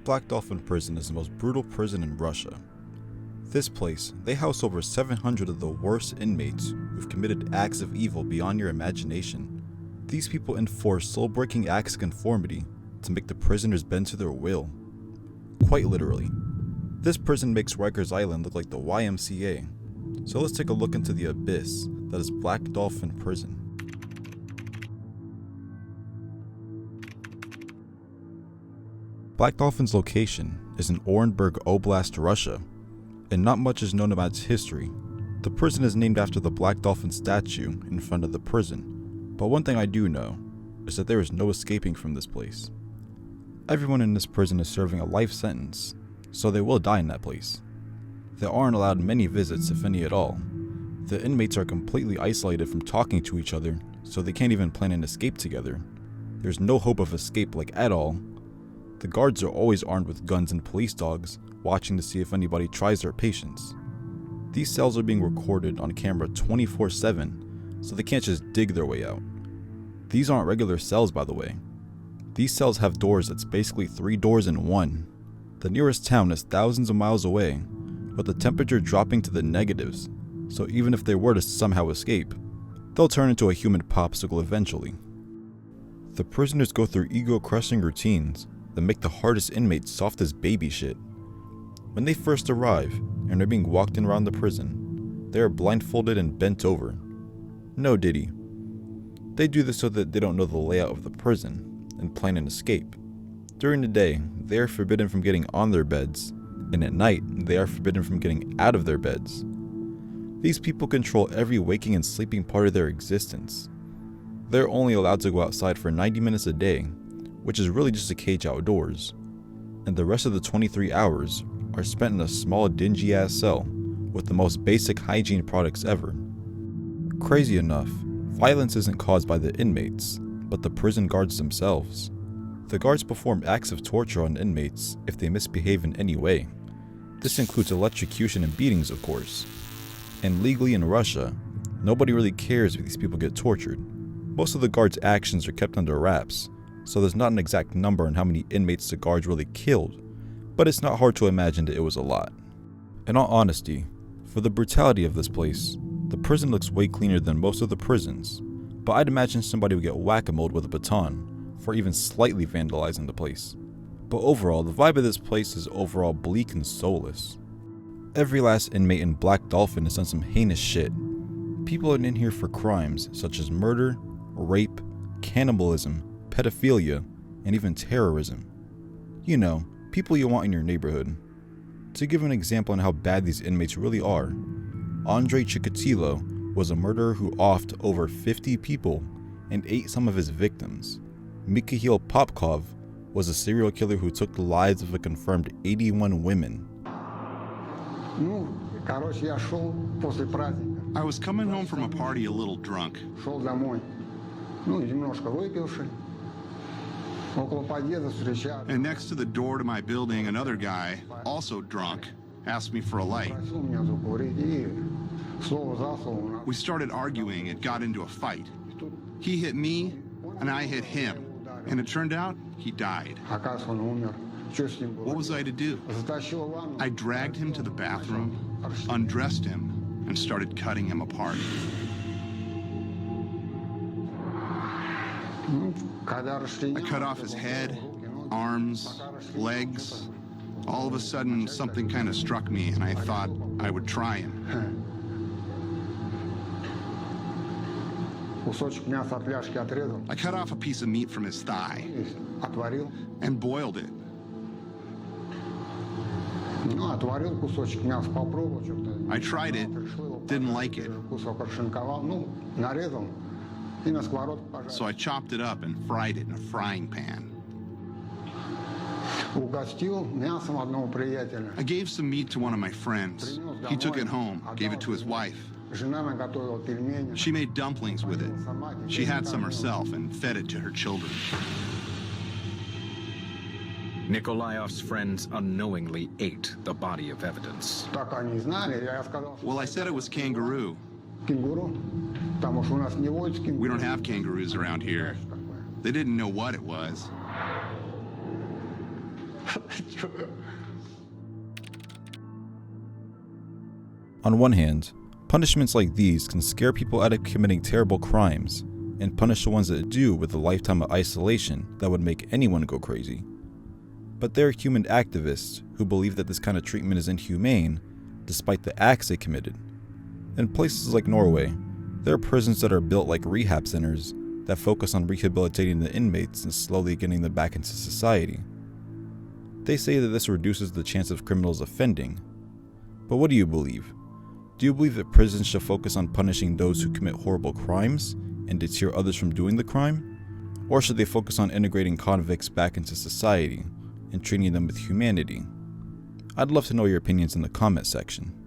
Black Dolphin Prison is the most brutal prison in Russia. This place, they house over 700 of the worst inmates who've committed acts of evil beyond your imagination. These people enforce soul-breaking acts of conformity to make the prisoners bend to their will. Quite literally. This prison makes Rikers Island look like the YMCA. So let's take a look into the abyss that is Black Dolphin Prison. Black Dolphin's location is in Orenburg Oblast, Russia, and not much is known about its history. The prison is named after the Black Dolphin statue in front of the prison, but one thing I do know is that there is no escaping from this place. Everyone in this prison is serving a life sentence, so they will die in that place. There aren't allowed many visits, if any at all. The inmates are completely isolated from talking to each other, so they can't even plan an escape together. There's no hope of escape, like, at all. The guards are always armed with guns and police dogs, watching to see if anybody tries their patience. These cells are being recorded on camera 24/7, so they can't just dig their way out. These aren't regular cells, by the way. These cells have doors that's basically 3 doors in one. The nearest town is thousands of miles away, with the temperature dropping to the negatives, so even if they were to somehow escape, they'll turn into a human popsicle eventually. The prisoners go through ego-crushing routines that make the hardest inmates soft as baby shit. When they first arrive and are being walked in around the prison, they are blindfolded and bent over. No diddy. They do this so that they don't know the layout of the prison and plan an escape. During the day, they are forbidden from getting on their beds, and at night, they are forbidden from getting out of their beds. These people control every waking and sleeping part of their existence. They're only allowed to go outside for 90 minutes a day, which is really just a cage outdoors, and the rest of the 23 hours are spent in a small dingy-ass cell with the most basic hygiene products ever. Crazy enough, violence isn't caused by the inmates, but the prison guards themselves. The guards perform acts of torture on inmates if they misbehave in any way. This includes electrocution and beatings, of course. And legally in Russia, nobody really cares if these people get tortured. Most of the guards' actions are kept under wraps, so there's not an exact number on how many inmates the guards really killed, but it's not hard to imagine that it was a lot. In all honesty, for the brutality of this place, the prison looks way cleaner than most of the prisons, but I'd imagine somebody would get whack-a-moled with a baton for even slightly vandalizing the place. But overall, the vibe of this place is overall bleak and soulless. Every last inmate in Black Dolphin has done some heinous shit. People are in here for crimes such as murder, rape, cannibalism, pedophilia, and even terrorism. You know, people you want in your neighborhood. To give an example on how bad these inmates really are, Andrei Chikatilo was a murderer who offed over 50 people and ate some of his victims. Mikhail Popkov was a serial killer who took the lives of a confirmed 81 women. I was coming home from a party a little drunk. And next to the door to my building, another guy, also drunk, asked me for a light. We started arguing and got into a fight. He hit me, and I hit him. And it turned out he died. What was I to do? I dragged him to the bathroom, undressed him, and started cutting him apart. I cut off his head, arms, legs. All of a sudden, something kind of struck me, and I thought I would try him. I cut off a piece of meat from his thigh and boiled it. I tried it, didn't like it. So I chopped it up and fried it in a frying pan. I gave some meat to one of my friends. He took it home, gave it to his wife. She made dumplings with it. She had some herself and fed it to her children. Nikolaev's friends unknowingly ate the body of evidence. Well, I said it was kangaroo. We don't have kangaroos around here. They didn't know what it was. On one hand, punishments like these can scare people out of committing terrible crimes and punish the ones that do with a lifetime of isolation that would make anyone go crazy. But there are human activists who believe that this kind of treatment is inhumane despite the acts they committed. In places like Norway, there are prisons that are built like rehab centers that focus on rehabilitating the inmates and slowly getting them back into society. They say that this reduces the chance of criminals offending. But what do you believe? Do you believe that prisons should focus on punishing those who commit horrible crimes and deter others from doing the crime? Or should they focus on integrating convicts back into society and treating them with humanity? I'd love to know your opinions in the comment section.